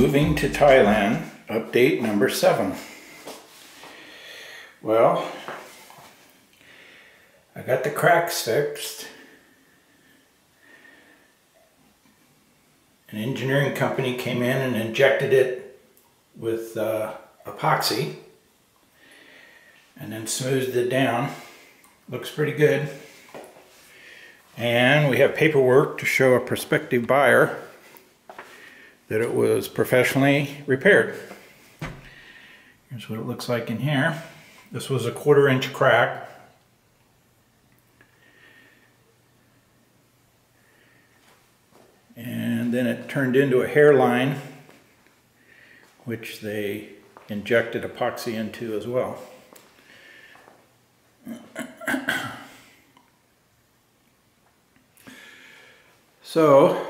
Moving to Thailand, update number 7. Well, I got the cracks fixed. An engineering company came in and injected it with epoxy and then smoothed it down. Looks pretty good. And we have paperwork to show a prospective buyer that it was professionally repaired. Here's what it looks like in here. This was a 1/4 inch crack. And then it turned into a hairline, which they injected epoxy into as well. So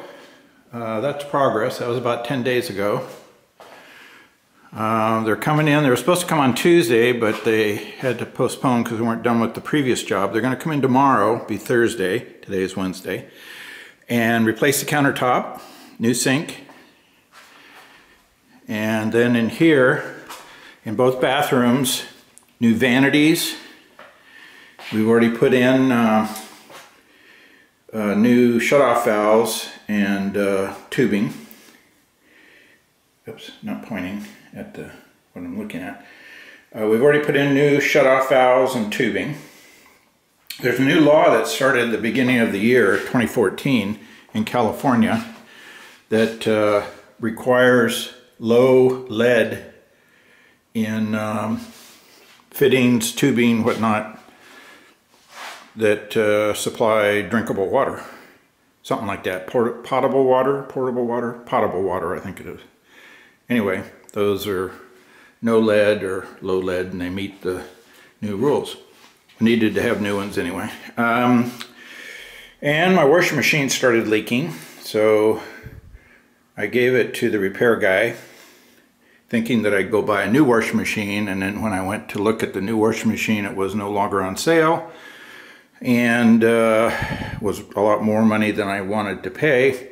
that's progress. That was about 10 days ago. They're coming in. They were supposed to come on Tuesday, but they had to postpone because they weren't done with the previous job. They're going to come in tomorrow, be Thursday. Today is Wednesday. And replace the countertop, new sink. And then in here, in both bathrooms, new vanities. We've already put in new shutoff valves and tubing. Oops, not pointing at what I'm looking at. We've already put in new shutoff valves and tubing. There's a new law that started at the beginning of the year, 2014, in California that requires low lead in fittings, tubing, whatnot, that supply drinkable water. Something like that. Potable water, I think it is. Anyway, those are no lead or low lead, and they meet the new rules. Needed to have new ones anyway. And my washing machine started leaking, so I gave it to the repair guy, thinking that I'd go buy a new washing machine, and then when I went to look at the new washing machine, it was no longer on sale, and was a lot more money than I wanted to pay.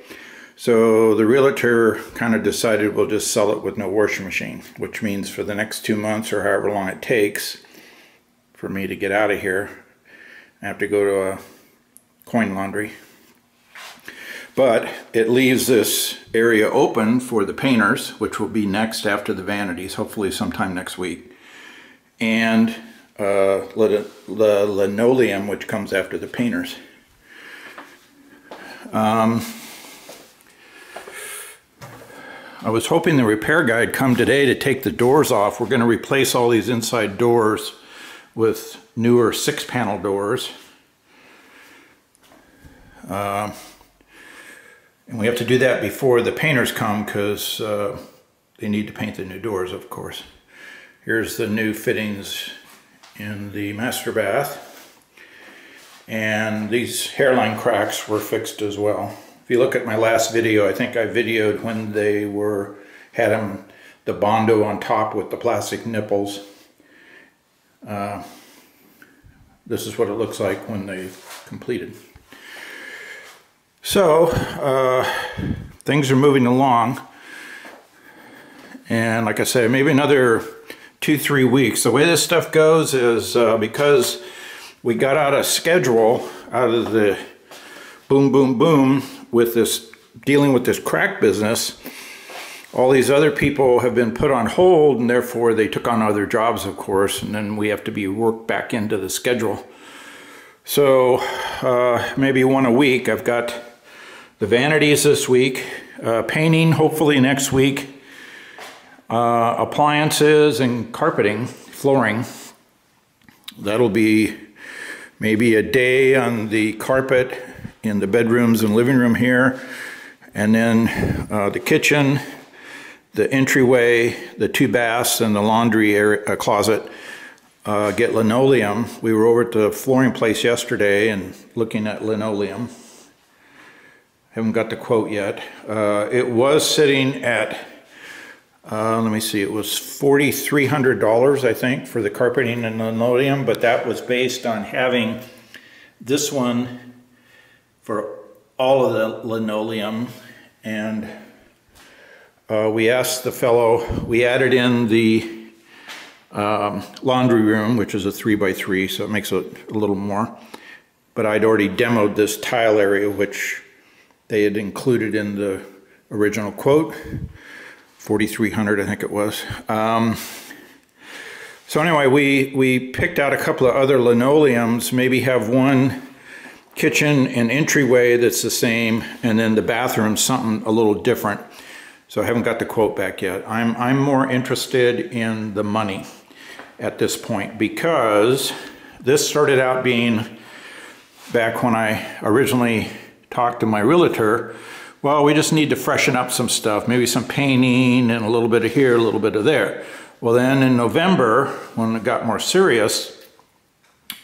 So the realtor kind of decided we'll just sell it with no washing machine, which means for the next 2 months or however long it takes for me to get out of here, I have to go to a coin laundry. But it leaves this area open for the painters, which will be next after the vanities, hopefully sometime next week. And the linoleum, which comes after the painters. I was hoping the repair guy would come today to take the doors off. We're going to replace all these inside doors with newer 6-panel doors. And we have to do that before the painters come because they need to paint the new doors, of course. Here's the new fittings in the master bath. And these hairline cracks were fixed as well. If you look at my last video, I think I videoed when they had the Bondo on top with the plastic nipples. This is what it looks like when they've completed. So, things are moving along. And like I said, maybe another 2-3 weeks. The way this stuff goes is because we got out of schedule, out of the boom, boom, boom, with this, dealing with this crack business, all these other people have been put on hold, and therefore they took on other jobs, of course, and then we have to be worked back into the schedule. So maybe one a week. I've got the vanities this week, painting hopefully next week, appliances and carpeting, flooring. That'll be maybe a day on the carpet in the bedrooms and living room here, and then the kitchen, the entryway, the 2 baths, and the laundry area, closet get linoleum. We were over at the flooring place yesterday and looking at linoleum. Haven't got the quote yet. It was sitting at, let me see, it was $4,300 I think for the carpeting and linoleum, but that was based on having this one for all of the linoleum and we asked the fellow, we added in the laundry room, which is a 3x3, so it makes it a little more. But I'd already demoed this tile area, which they had included in the original quote, $4,300 I think it was. So anyway, we picked out a couple of other linoleums, maybe have one kitchen and entryway that's the same, and then the bathroom something a little different. So I haven't got the quote back yet. I'm more interested in the money at this point, because this started out being, back when I originally talked to my realtor, well, we just need to freshen up some stuff, maybe some painting and a little bit of here, a little bit of there. Well, then in November, when it got more serious,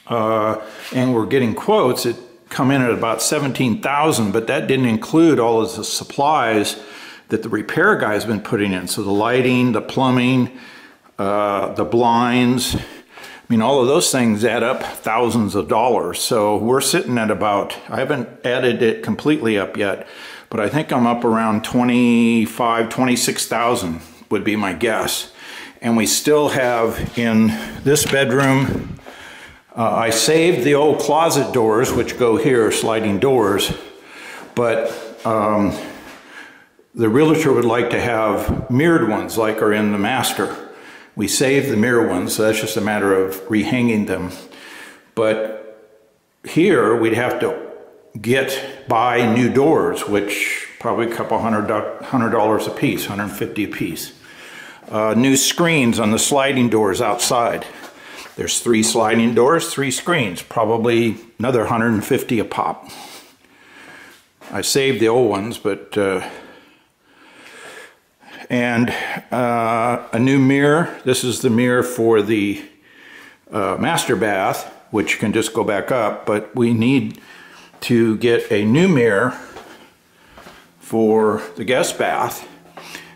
and we're getting quotes, it come in at about $17,000, but that didn't include all of the supplies that the repair guy's been putting in. So the lighting, the plumbing, the blinds, I mean, all of those things add up thousands of dollars. So we're sitting at about, I haven't added it completely up yet, but I think I'm up around 25, 26,000 would be my guess. And we still have in this bedroom, I saved the old closet doors, which go here, sliding doors, but the realtor would like to have mirrored ones like are in the master. We saved the mirror ones, so that's just a matter of rehanging them. But here we'd have to buy new doors, which probably a couple $100 a piece, $150 a piece. New screens on the sliding doors outside. There's 3 sliding doors, 3 screens, probably another $150 a pop. I saved the old ones, but and a new mirror. This is the mirror for the master bath, which can just go back up, but we need to get a new mirror for the guest bath,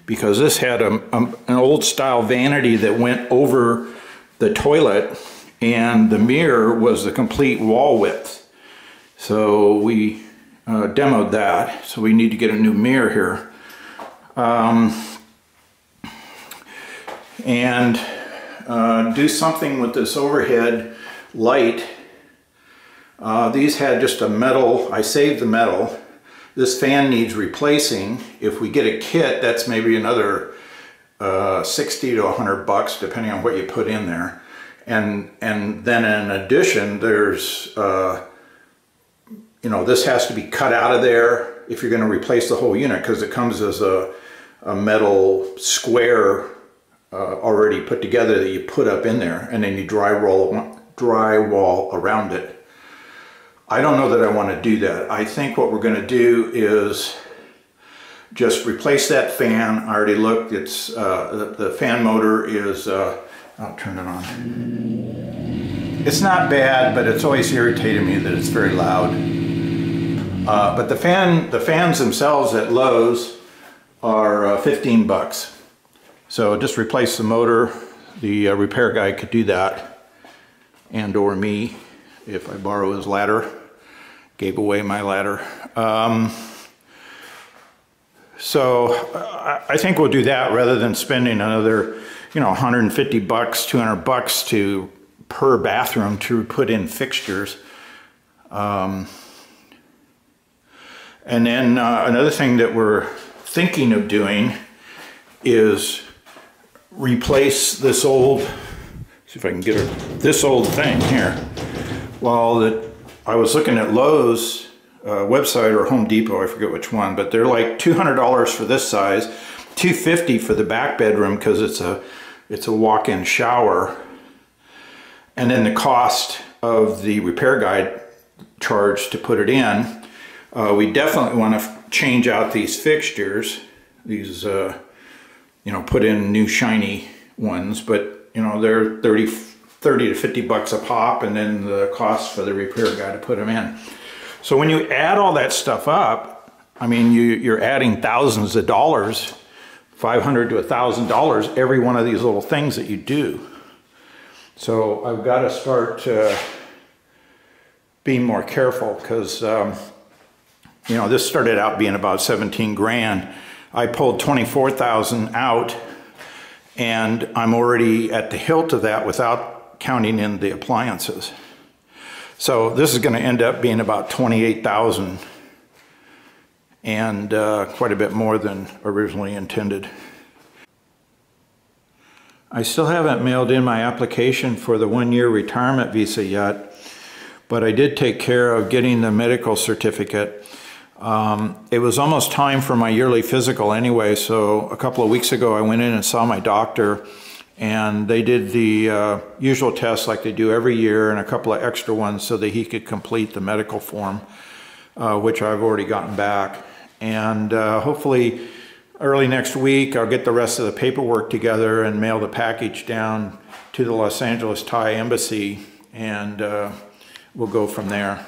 because this had an old style vanity that went over the toilet, and the mirror was the complete wall width. So we demoed that, so we need to get a new mirror here. And do something with this overhead light. These had just a metal, I saved the metal. This fan needs replacing. If we get a kit, that's maybe another 60 to 100 bucks, depending on what you put in there. And then in addition, there's, you know, this has to be cut out of there if you're going to replace the whole unit, because it comes as a metal square already put together that you put up in there, and then you drywall around it. I don't know that I want to do that. I think what we're going to do is just replace that fan. I already looked. It's the fan motor is I'll turn it on. It's not bad, but it's always irritated me that it's very loud. But the fans themselves at Lowe's are 15 bucks. So just replace the motor. The repair guy could do that, and or me if I borrow his ladder. Gave away my ladder. So I think we'll do that rather than spending another, you know, 150 bucks, 200 bucks per bathroom to put in fixtures. And then another thing that we're thinking of doing is replace this old, see if I can get this old thing here. Well, I was looking at Lowe's website or Home Depot, I forget which one, but they're like $200 for this size, $250 for the back bedroom because it's a walk-in shower, and then the cost of the repair guide charge to put it in. We definitely want to change out these fixtures, these you know, put in new shiny ones, but you know, they're 30 to 50 bucks a pop, and then the cost for the repair guy to put them in. So when you add all that stuff up, I mean, you're adding thousands of dollars, $500 to $1,000 every one of these little things that you do. So I've got to start being more careful, because you know, this started out being about 17 grand. I pulled $24,000 out, and I'm already at the hilt of that without counting in the appliances. So this is going to end up being about $28,000, and quite a bit more than originally intended. I still haven't mailed in my application for the 1-year retirement visa yet, but I did take care of getting the medical certificate. It was almost time for my yearly physical anyway, so a couple of weeks ago I went in and saw my doctor, and they did the usual tests like they do every year and a couple of extra ones so that he could complete the medical form, which I've already gotten back. And hopefully early next week I'll get the rest of the paperwork together and mail the package down to the Los Angeles Thai embassy, and we'll go from there.